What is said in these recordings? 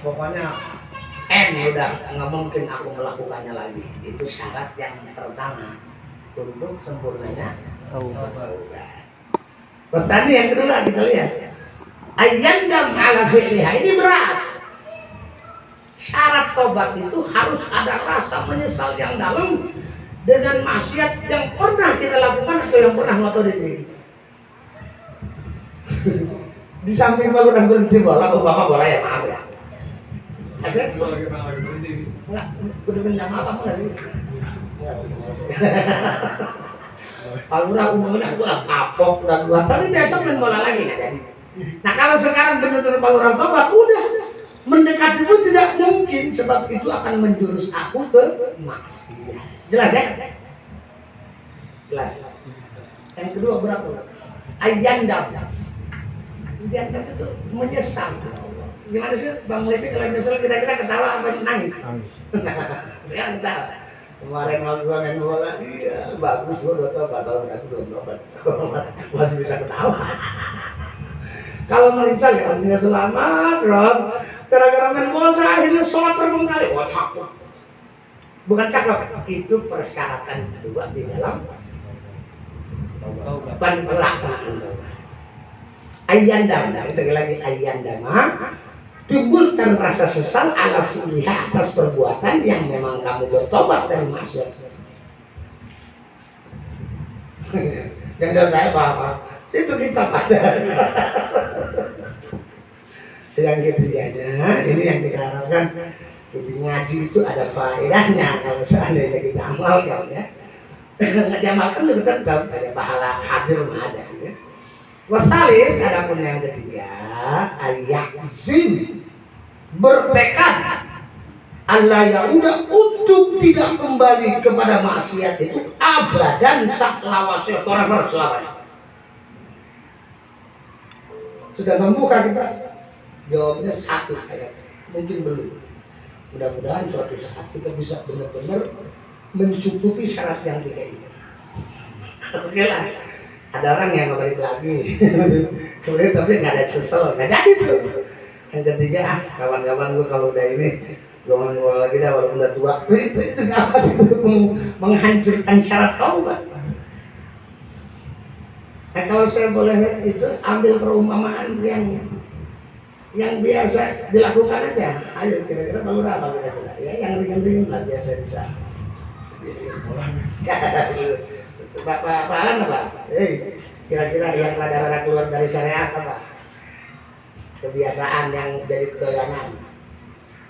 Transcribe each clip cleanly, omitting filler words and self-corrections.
pokoknya N udah nggak mungkin aku melakukannya lagi. Itu syarat yang pertama untuk sempurnanya taubat. Pertanyaan yang kedua kita lihat, ayyandam ala fi'liha, ini berat. Syarat tobat itu harus ada rasa menyesal yang dalam dengan maksiat yang pernah kita lakukan atau yang pernah ngotori diri kita. Di samping kalau udah berhenti bola, Bapak bola ya maaf ya. Saya berhenti. Enggak, udah minta maaf apa enggak sih? Enggak bisa. Kalau udah umumnya aku udah kapok, udah dua, tapi besok main bola lagi nggak jadi. Nah kalau sekarang benar-benar kalau orang tobat, udah mendekati pun tidak mungkin, sebab itu akan menjurus aku ke maksiat. Jelas ya? Jelas. Yang kedua berapa? Ayyandam. Ayyandam itu menyesal. Gimana sih Bang Levi kalau menyesal kira-kira ketawa apa nangis? Saya ketawa. Kemarin waktu gua main bola, iya bagus gua udah tobat, baru aku belum tobat. Masih bisa ketawa. Kalau menyesal ya akhirnya selamat, Rob. Gara-gara main bola saya akhirnya sholat berkali-kali. Wah cakep. Bukan cakep, itu persyaratan kedua di dalam pelaksanaan taubat. Ayyandam, sekali lagi ayyandama, timbulkan rasa sesal ala fi'liha atas perbuatan yang memang kamu bertobat dari maksiat. Jangan saya bahwa itu kita pada. Yang ketiganya, ini yang kita harapkan. Jadi ngaji itu ada faedahnya kalau seandainya kita amalkan ya. Nggak diamalkan juga tetap ada pahala hadir ada ya. Wasalin, adapun yang ketiga, ayakzim, bertekad Allah ya udah untuk tidak kembali kepada maksiat itu abadan saklawasya forever selamanya. Sudah membuka kita? Jawabnya satu ayat, mungkin belum. Mudah-mudahan suatu saat kita bisa benar-benar mencukupi syarat yang tiga ini. Oke lah. Ada orang yang nggak balik lagi, kemudian tapi nggak ada sesel, nggak jadi tuh. Yang ketiga, kawan-kawan gue kalau udah ini, gue mau lagi dah walaupun udah tua, itu gawat, itu menghancurkan syarat taubat. Nah kalau saya boleh itu ambil perumpamaan yang biasa dilakukan aja, ayo kira-kira baru apa kira-kira, ya yang ringan-ringan lah biasa bisa. Pak Alan apa? Kira-kira yang rada-rada keluar dari syariat apa? Kebiasaan yang jadi kedoyanan.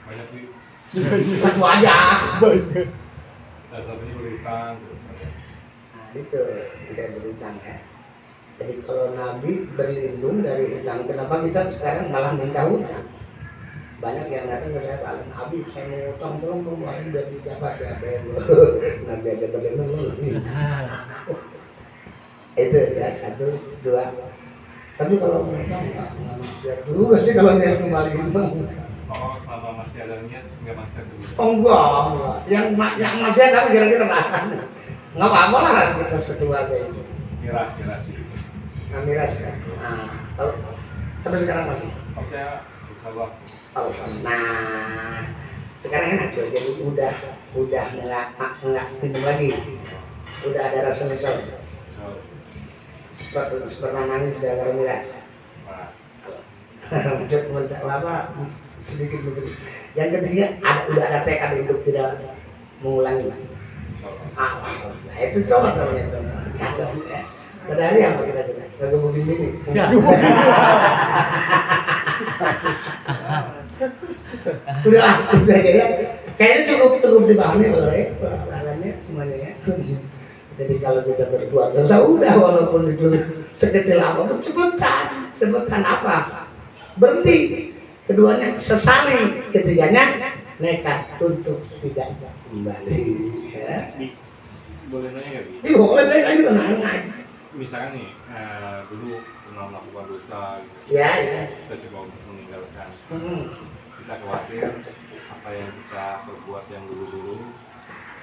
Banyak sih. Satu aja. Banyak. Salah satunya berhutang. Nah itu kita berhutang ya. Jadi kalau Nabi berlindung dari hutang, kenapa kita sekarang malah minta hutang? Banyak yang datang ke saya, Pak Alan, Abi saya mau utang tolong bawain biar dijabat ya, Nabi aja berlindung. Itu ya, satu, dua. Tapi kalau mau utang nggak maksiat juga sih kalau niat kembali bang. Oh, selama masih ada niat nggak maksiat dulu. Oh enggak. Yang maksiat tapi kira-kira nggak apa-apa lah kita sekeluarga itu. Miras. Nah, miras ya. Nah, kalau sampai sekarang masih. Oh, saya bisa lah. Nah, sekarang enak tuh. Jadi udah nggak minum lagi. Udah ada rasa nyesel. Seperti nangis gara-gara miras. Sedikit. Yang ketiga udah ada tekad untuk tidak mengulangi lagi. Nah itu coba namanya itu. Cakep ya. Pada hari apa kira-kira? Gak gebukin bini. Udahlah, itu aja ya. Kayaknya cukup dipahami bahannya semuanya ya. Jadi kalau kita berbuat dosa udah walaupun itu sekecil apapun sebutan apa? Berhenti. Keduanya sesali, ketiganya nekat untuk tidak kembali. Ya. Boleh nanya nggak, Bi? Boleh, saya juga nanya. Misalkan nih, dulu pernah melakukan dosa gitu. Ya. Kita coba untuk meninggalkan. Kita khawatir apa yang kita perbuat yang dulu-dulu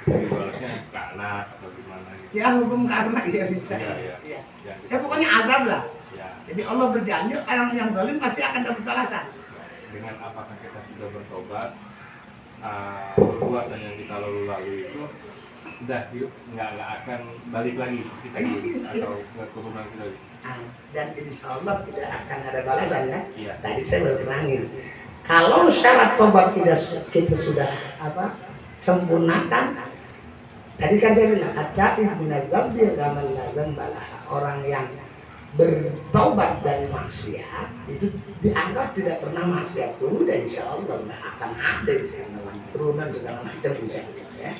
kita dibalasnya ke anak atau gimana gitu. Ya hukum karma dia bisa. Iya. Ya pokoknya azab lah. Ya. Jadi Allah berjanji orang yang zalim pasti akan dapat balasan. dengan apakah kita sudah bertobat, perbuatan yang kita lalui itu udah nggak akan balik lagi kita atau ke turunan kita. Dan insya Allah tidak akan ada balasan kan? Iya. Tadi saya baru terangin. Kalau syarat tobat kita sudah sempurnakan, tadi kan saya bilang at-taib minadz dzambi kaman la dzamba. Orang yang bertobat dari maksiat itu dianggap tidak pernah maksiat. Sudah insya Allah nggak akan ada di sana turunan segala macam insya Allah ya.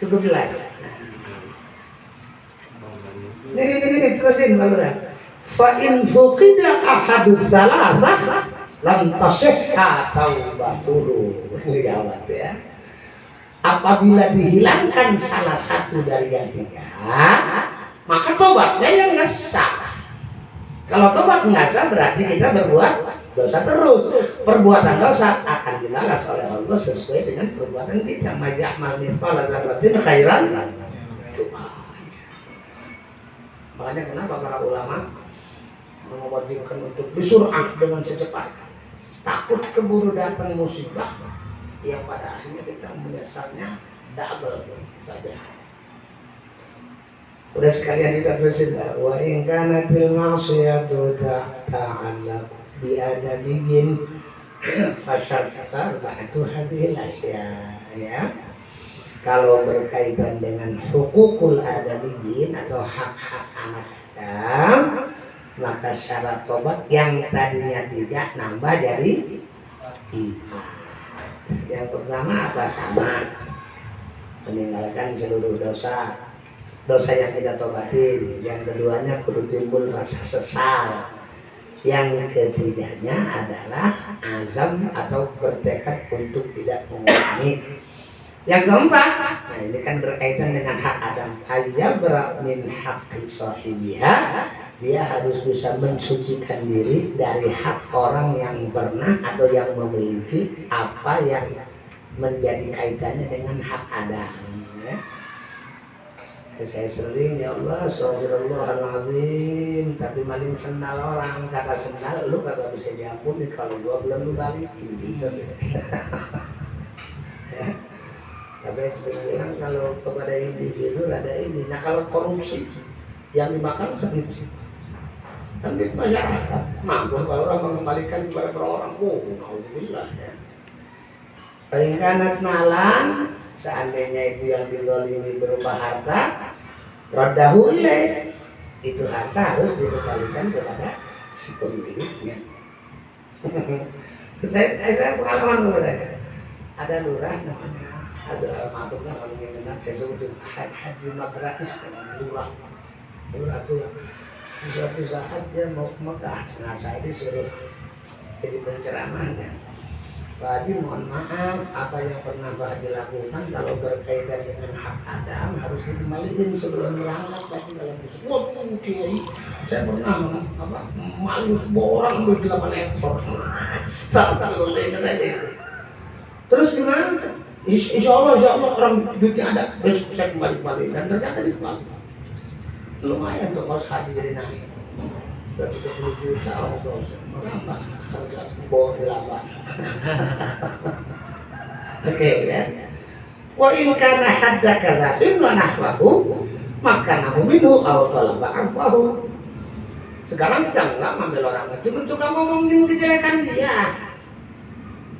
Cukup jelas. Ini terusin Bapak. Fa in fuqida ahadus salasah lam tasihha taubatuhu. Jawab ya. Apabila dihilangkan salah satu dari yang tiga, maka tobatnya yang nggak sah. Kalau tobat nggak sah berarti kita berbuat dosa terus. Perbuatan dosa akan dibalas oleh Allah sesuai dengan perbuatan kita. Mayya'mal mithqala dzarratin khairan makanya kenapa para ulama mewajibkan untuk bisur'ah dengan secepatnya, takut keburu datang musibah yang pada akhirnya kita menyesalnya double saja. Udah sekalian kita tulisin wa in kanatil ma'siyatu ta'allaq bi adabiyyin fasyartaka ba'du hadhil asya ya. Kalau berkaitan dengan hukukul adamiyyin atau hak-hak anak Adam, maka syarat tobat yang tadinya 3 nambah jadi 4. Yang pertama apa? Sama meninggalkan seluruh dosa yang kita tobatin. Yang keduanya kudu timbul rasa sesal. Yang ketiganya adalah azam atau bertekad untuk tidak mengulangi. Yang keempat, nah ini kan berkaitan dengan hak Adam. Ayyabra min haqqi sahibiha, dia harus bisa mensucikan diri dari hak orang yang pernah atau yang memiliki apa yang menjadi kaitannya dengan hak Adam ya. Saya sering ya Allah, astagfirullahaladzim, tapi maling sendal orang, kata sendal lu kagak bisa diampuni kalau gua belum lu balikin gitu ya. Saya sering bilang kalau kepada individu ada ini. Nah kalau korupsi yang dimakan kan duit masyarakat. Mampu kalau orang mengembalikan kepada orang. Alhamdulillah ya. Palinganat malan, seandainya itu yang dizalimi berupa harta, raddahu ilaih, itu harta harus dikembalikan kepada si pemiliknya. saya pengalaman kepada ada lurah namanya. Ada almarhum lah kalau mengenal saya sebut Haji Madrais lurah itu di suatu saat dia mau ke Mekah. Nah saya disuruh jadi penceramahnya. Pak Haji mohon maaf, apa yang pernah Pak Haji lakukan kalau berkaitan dengan hak Adam harus dikembalikan sebelum berangkat. Tadi dalam waduh Kiai, saya pernah maling orang 8 ekor. Astagfirullah itu. Terus gimana? Insya Allah orang duitnya ada, besok saya kembali dan ternyata dikembali. Lumayan tuh kos haji jadi naik. Udah 30 juta ongkos, berapa harga bawah 8. Oke ya. Wa in kana hadda kadzabin wa nahwahu makanahu minhu aw talaba afwahu. Sekarang kita enggak ngambil orang, cuma suka ngomongin kejelekan dia.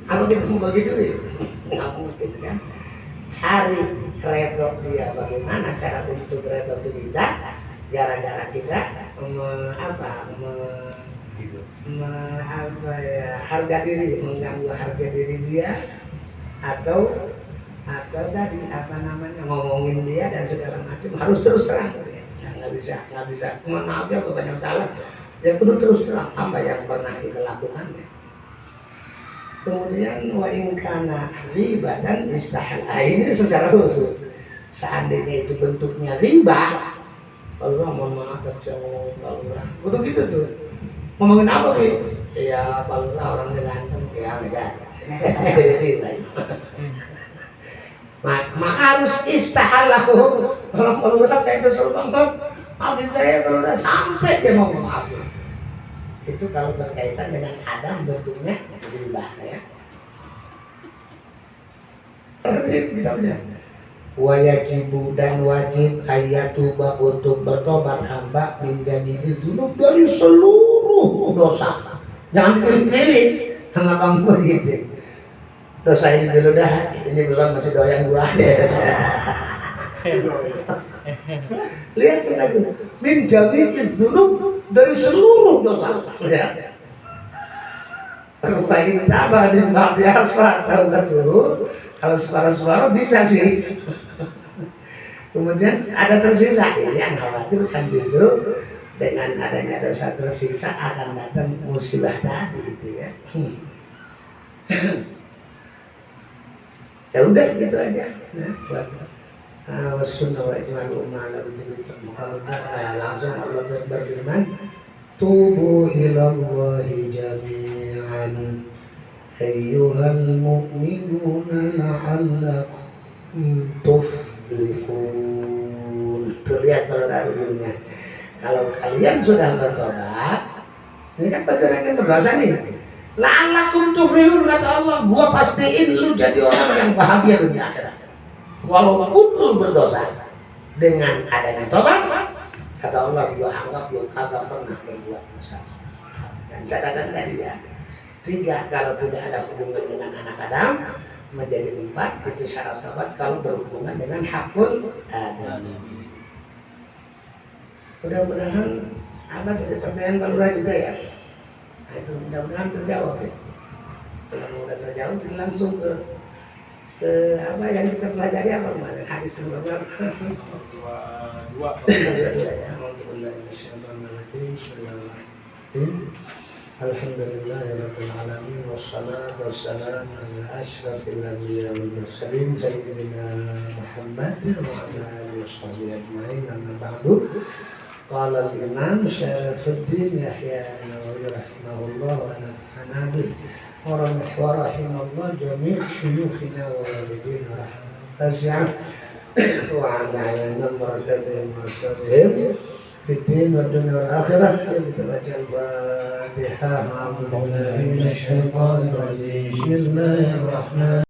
Apa kita mau bagi duit? Nggak mungkin kan? Cari redok dia, bagaimana cara untuk redok kita? Gara-gara kita harga diri, mengganggu harga diri dia, atau tadi ngomongin dia dan segala macam, harus terus terang ya. Nggak bisa. Maaf ya, banyak salah. Ya perlu terus terang apa yang pernah kita lakukan ya. Kemudian wa in kana riba dan istahal. Ini secara khusus. Seandainya itu bentuknya riba, Allah mohon maaf saya ngomong Allah. Udah gitu tuh. Ngomongin apa Bi? Ya Allah orangnya ganteng ya enggak. Riba. Maka harus istahalahu. Kalau Allah saya itu suruh bangkot, maafin saya kalau udah sampai dia mau maafin. itu kalau berkaitan dengan Adam bentuknya ghibah ya. Kitabnya wajibu dan wajib ayatuba untuk bertobat hamba min jami'il dzunub dari seluruh dosa. Jangan pilih-pilih sama Bang Pur gitu. Dosa ini dulu dah, ini belum masih doyan gua. Lihat lagi, min jami'il dzunub dari seluruh dosa. Ya. Terbaik tabah di ba'di asfar tahu betul. Kalau separuh-separuh bisa sih. Kemudian ada tersisa. Ini yang khawatir kan justru dengan adanya dosa tersisa akan datang musibah tadi gitu ya. Ya udah gitu aja. Nah, buat sunnah wa ijma'ul ummah ala begitu. Langsung Allah berfirman, tubu ilallahi jami'an ayyuhal mu'minuna la'allakum tuflihun. Terlihat pada ujungnya. Kalau kalian sudah bertobat, ini kan bagi orang yang berdosa nih. La'allakum tuflihun kata Allah, gua pastiin lu jadi orang yang bahagia di akhirat. Walaupun lu berdosa, dengan adanya tobat, kata Allah, gua anggap lu kagak pernah berbuat dosa. Dan catatan tadi ya. 3, kalau tidak ada hubungan dengan anak Adam, menjadi 4, itu syarat tobat kalau berhubungan dengan hakul Adam. Mudah-mudahan apa jadi pertanyaan Balura juga ya. Nah, itu mudah-mudahan terjawab ya. Kalau udah terjawab, langsung ke apa yang kita pelajari apa kemarin hadis nomor berapa? 22 ya. Bismillahirrahmanirrahim. Alhamdulillahirabbil alamin wassalatu wassalamu ala asyrafil anbiya'i wal mursalin sayyidina Muhammad wa ala alihi washabbihi ajma'in. Amma ba'du. Qala al-Imam Syarafuddin Yahya an-Nawawi rahimahullah wa nafa'ana bih wa rahimallahu jami' syuyukhina wa walidina rahmatan wasi'ah wa ala namradihim wa salihim Fiddin wa dunia wal akhirah. Kita baca Al-Fatihah. Bismillahirrahmanirrahim.